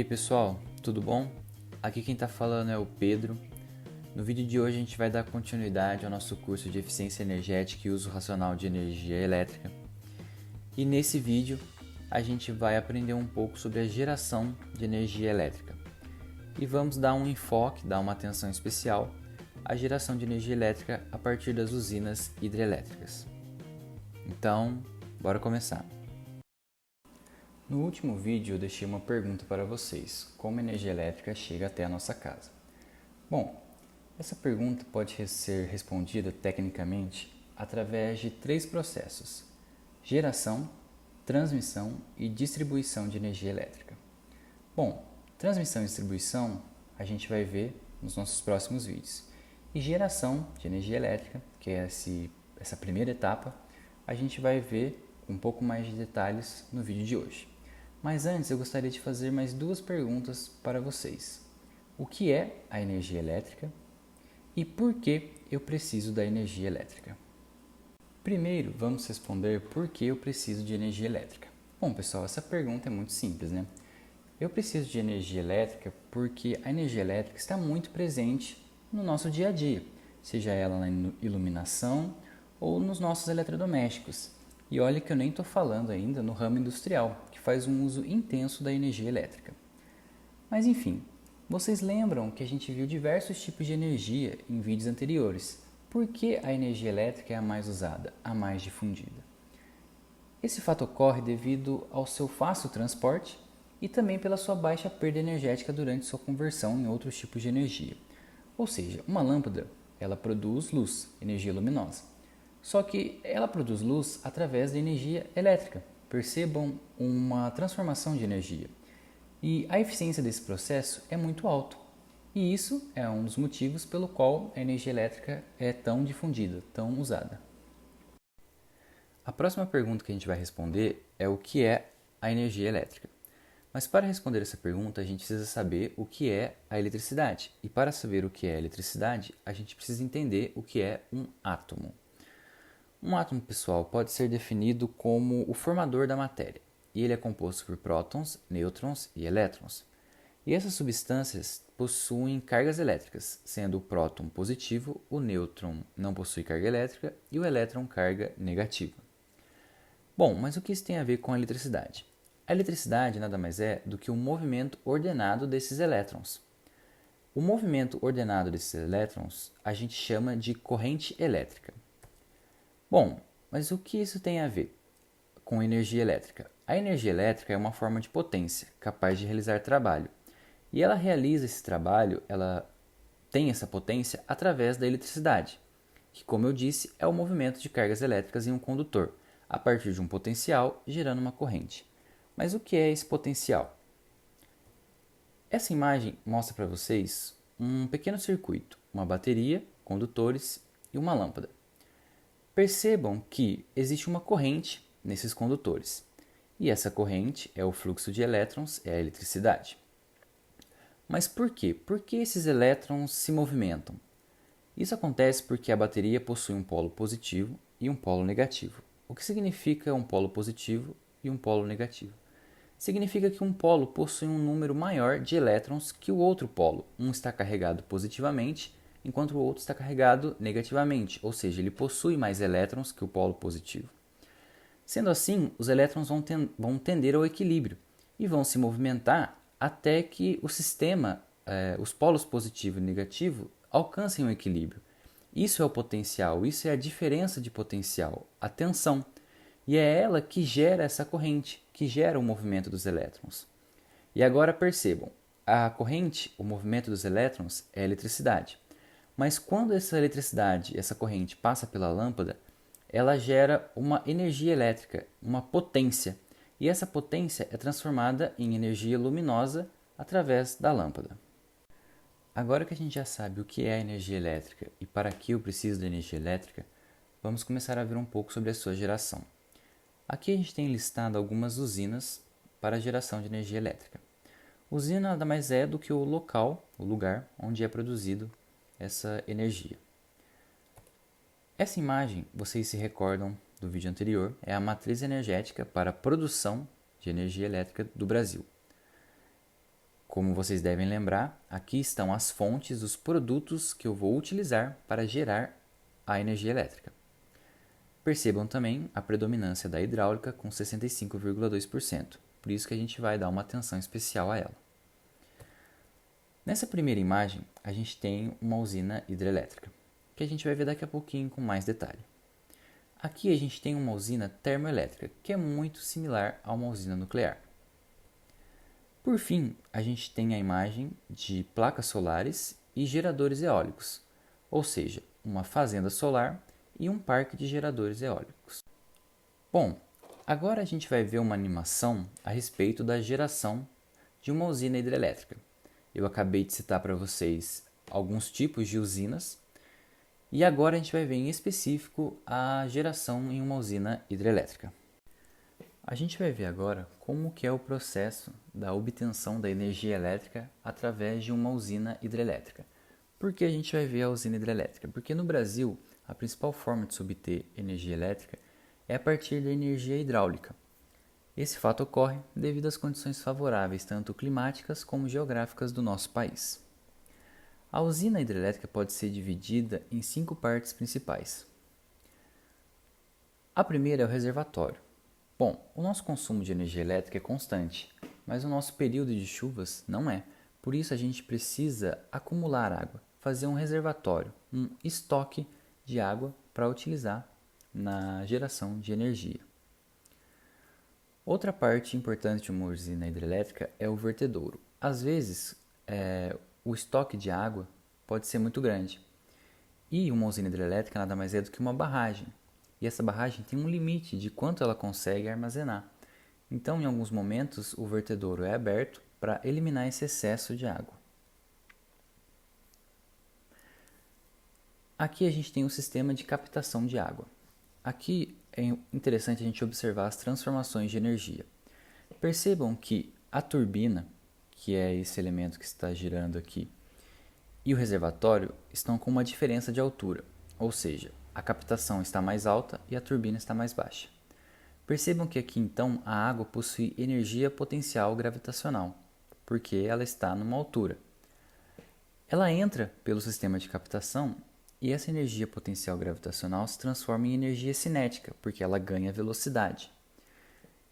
aí pessoal, tudo bom? Aqui quem está falando é o Pedro. No vídeo de hoje a gente vai dar continuidade ao nosso curso de eficiência energética e uso racional de energia elétrica. E nesse vídeo a gente vai aprender um pouco sobre a geração de energia elétrica. E vamos dar um enfoque, dar uma atenção especial à geração de energia elétrica a partir das usinas hidrelétricas. Então, bora começar! No último vídeo eu deixei uma pergunta para vocês: como a energia elétrica chega até a nossa casa? Bom, essa pergunta pode ser respondida tecnicamente através de três processos: geração, transmissão e distribuição de energia elétrica. Bom, transmissão e distribuição a gente vai ver nos nossos próximos vídeos. E geração de energia elétrica, que é essa primeira etapa, a gente vai ver um pouco mais de detalhes no vídeo de hoje. Mas antes eu gostaria de fazer mais duas perguntas para vocês. O que é a energia elétrica e por que eu preciso da energia elétrica? Primeiro, vamos responder por que eu preciso de energia elétrica. Bom, pessoal, essa pergunta é muito simples, né? Eu preciso de energia elétrica porque a energia elétrica está muito presente no nosso dia a dia, seja ela na iluminação ou nos nossos eletrodomésticos. E olha que eu nem estou falando ainda no ramo industrial, que faz um uso intenso da energia elétrica. Mas enfim, vocês lembram que a gente viu diversos tipos de energia em vídeos anteriores. Por que a energia elétrica é a mais usada, a mais difundida? Esse fato ocorre devido ao seu fácil transporte e também pela sua baixa perda energética durante sua conversão em outros tipos de energia. Ou seja, uma lâmpada, ela produz luz, energia luminosa. Só que ela produz luz através da energia elétrica. Percebam uma transformação de energia. E a eficiência desse processo é muito alta. E isso é um dos motivos pelo qual a energia elétrica é tão difundida, tão usada. A próxima pergunta que a gente vai responder é o que é a energia elétrica. Mas para responder essa pergunta, a gente precisa saber o que é a eletricidade. E para saber o que é a eletricidade, a gente precisa entender o que é um átomo. Um átomo, pessoal, pode ser definido como o formador da matéria, e ele é composto por prótons, nêutrons e elétrons. E essas substâncias possuem cargas elétricas, sendo o próton positivo, o nêutron não possui carga elétrica e o elétron carga negativa. Bom, mas o que isso tem a ver com a eletricidade? A eletricidade nada mais é do que um movimento ordenado desses elétrons. O movimento ordenado desses elétrons a gente chama de corrente elétrica. Bom, mas o que isso tem a ver com energia elétrica? A energia elétrica é uma forma de potência capaz de realizar trabalho. E ela realiza esse trabalho, ela tem essa potência através da eletricidade, que, como eu disse, é o movimento de cargas elétricas em um condutor, a partir de um potencial gerando uma corrente. Mas o que é esse potencial? Essa imagem mostra para vocês um pequeno circuito, uma bateria, condutores e uma lâmpada. Percebam que existe uma corrente nesses condutores, e essa corrente é o fluxo de elétrons, é a eletricidade. Mas por quê? Por que esses elétrons se movimentam? Isso acontece porque a bateria possui um polo positivo e um polo negativo. O que significa um polo positivo e um polo negativo? Significa que um polo possui um número maior de elétrons que o outro polo. Um está carregado positivamente, enquanto o outro está carregado negativamente, ou seja, ele possui mais elétrons que o polo positivo. Sendo assim, os elétrons vão tender ao equilíbrio e vão se movimentar até que o sistema, os polos positivo e negativo, alcancem o equilíbrio. Isso é o potencial, isso é a diferença de potencial, a tensão. E é ela que gera essa corrente, que gera o movimento dos elétrons. E agora percebam, a corrente, o movimento dos elétrons, é a eletricidade. Mas quando essa eletricidade, essa corrente passa pela lâmpada, ela gera uma energia elétrica, uma potência. E essa potência é transformada em energia luminosa através da lâmpada. Agora que a gente já sabe o que é a energia elétrica e para que eu preciso da energia elétrica, vamos começar a ver um pouco sobre a sua geração. Aqui a gente tem listado algumas usinas para a geração de energia elétrica. Usina nada mais é do que o local, o lugar onde é produzido essa energia. Essa imagem, vocês se recordam do vídeo anterior, é a matriz energética para a produção de energia elétrica do Brasil. Como vocês devem lembrar, aqui estão as fontes dos produtos que eu vou utilizar para gerar a energia elétrica. Percebam também a predominância da hidráulica com 65,2%, por isso que a gente vai dar uma atenção especial a ela. Nessa primeira imagem, a gente tem uma usina hidrelétrica, que a gente vai ver daqui a pouquinho com mais detalhe. Aqui a gente tem uma usina termoelétrica, que é muito similar a uma usina nuclear. Por fim, a gente tem a imagem de placas solares e geradores eólicos, ou seja, uma fazenda solar e um parque de geradores eólicos. Bom, agora a gente vai ver uma animação a respeito da geração de uma usina hidrelétrica. Eu acabei de citar para vocês alguns tipos de usinas e agora a gente vai ver em específico a geração em uma usina hidrelétrica. A gente vai ver agora como que é o processo da obtenção da energia elétrica através de uma usina hidrelétrica. Por que a gente vai ver a usina hidrelétrica? Porque no Brasil, a principal forma de se obter energia elétrica é a partir da energia hidráulica. Esse fato ocorre devido às condições favoráveis, tanto climáticas como geográficas do nosso país. A usina hidrelétrica pode ser dividida em 5 partes principais. A primeira é o reservatório. Bom, o nosso consumo de energia elétrica é constante, mas o nosso período de chuvas não é. Por isso a gente precisa acumular água, fazer um reservatório, um estoque de água para utilizar na geração de energia. Outra parte importante de uma usina hidrelétrica é o vertedouro. Às vezes, o estoque de água pode ser muito grande. E uma usina hidrelétrica nada mais é do que uma barragem. E essa barragem tem um limite de quanto ela consegue armazenar. Então, em alguns momentos, o vertedouro é aberto para eliminar esse excesso de água. Aqui a gente tem o sistema de captação de água. Aqui é interessante a gente observar as transformações de energia. Percebam que a turbina, que é esse elemento que está girando aqui, e o reservatório estão com uma diferença de altura, ou seja, a captação está mais alta e a turbina está mais baixa. Percebam que aqui então a água possui energia potencial gravitacional, porque ela está numa altura. Ela entra pelo sistema de captação e essa energia potencial gravitacional se transforma em energia cinética, porque ela ganha velocidade.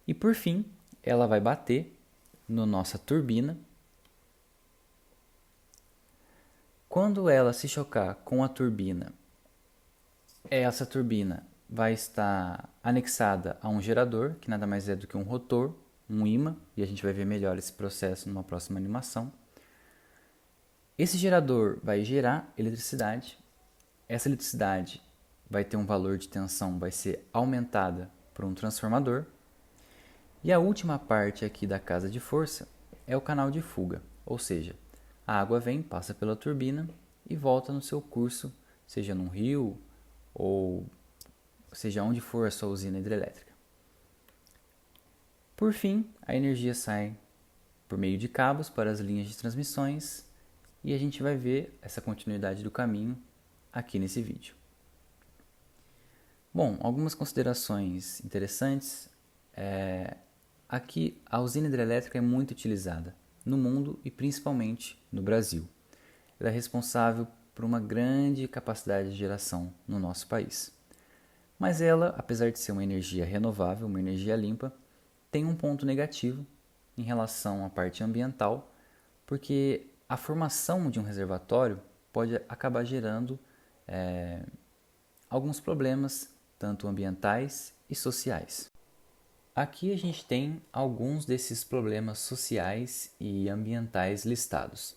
E por fim, ela vai bater na nossa turbina. Quando ela se chocar com a turbina, essa turbina vai estar anexada a um gerador, que nada mais é do que um rotor, um ímã, e a gente vai ver melhor esse processo numa próxima animação. Esse gerador vai gerar eletricidade. Essa eletricidade vai ter um valor de tensão, vai ser aumentada por um transformador. E a última parte aqui da casa de força é o canal de fuga, ou seja, a água vem, passa pela turbina e volta no seu curso, seja num rio ou seja onde for a sua usina hidrelétrica. Por fim, a energia sai por meio de cabos para as linhas de transmissões e a gente vai ver essa continuidade do caminho aqui nesse vídeo. Bom, algumas considerações interessantes. Aqui a usina hidrelétrica é muito utilizada no mundo e principalmente no Brasil. Ela é responsável por uma grande capacidade de geração no nosso país. Mas ela, apesar de ser uma energia renovável, uma energia limpa, tem um ponto negativo em relação à parte ambiental, porque a formação de um reservatório pode acabar gerando alguns problemas, tanto ambientais e sociais. Aqui a gente tem alguns desses problemas sociais e ambientais listados.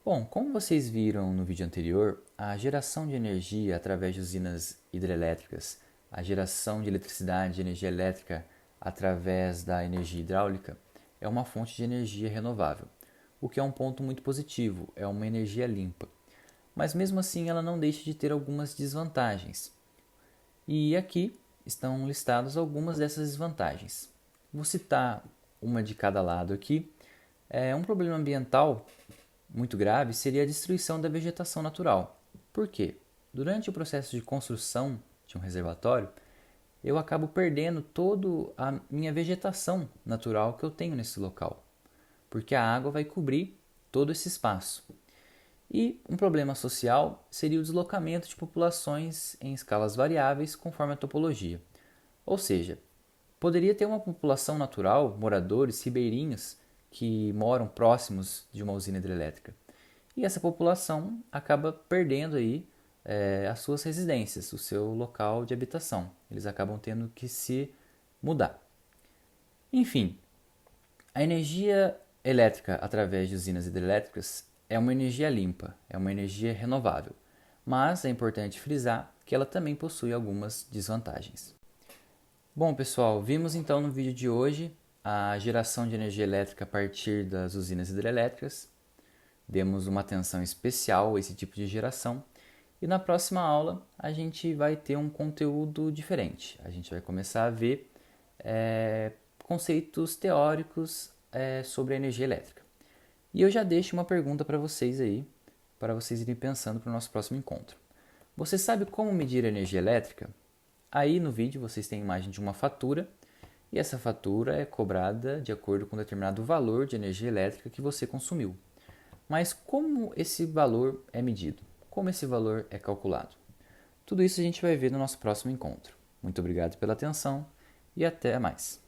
Bom, como vocês viram no vídeo anterior, a geração de energia através de usinas hidrelétricas, a geração de eletricidade, de energia elétrica através da energia hidráulica é uma fonte de energia renovável, o que é um ponto muito positivo, é uma energia limpa. Mas mesmo assim ela não deixa de ter algumas desvantagens. E aqui estão listadas algumas dessas desvantagens. Vou citar uma de cada lado aqui. Um problema ambiental muito grave seria a destruição da vegetação natural. Por quê? Durante o processo de construção de um reservatório, eu acabo perdendo toda a minha vegetação natural que eu tenho nesse local. porque a água vai cobrir todo esse espaço. E um problema social seria o deslocamento de populações em escalas variáveis conforme a topologia. Ou seja, poderia ter uma população natural, moradores ribeirinhos, que moram próximos de uma usina hidrelétrica. E essa população acaba perdendo aí as suas residências, o seu local de habitação. Eles acabam tendo que se mudar. Enfim, a energia elétrica através de usinas hidrelétricas é uma energia limpa, é uma energia renovável, mas é importante frisar que ela também possui algumas desvantagens. Bom, pessoal, vimos então no vídeo de hoje a geração de energia elétrica a partir das usinas hidrelétricas. Demos uma atenção especial a esse tipo de geração e na próxima aula a gente vai ter um conteúdo diferente. A gente vai começar a ver conceitos teóricos sobre a energia elétrica. E eu já deixo uma pergunta para vocês aí, para vocês irem pensando para o nosso próximo encontro. Você sabe como medir a energia elétrica? Aí no vídeo vocês têm a imagem de uma fatura e essa fatura é cobrada de acordo com um determinado valor de energia elétrica que você consumiu. Mas como esse valor é medido? Como esse valor é calculado? Tudo isso a gente vai ver no nosso próximo encontro. Muito obrigado pela atenção e até mais.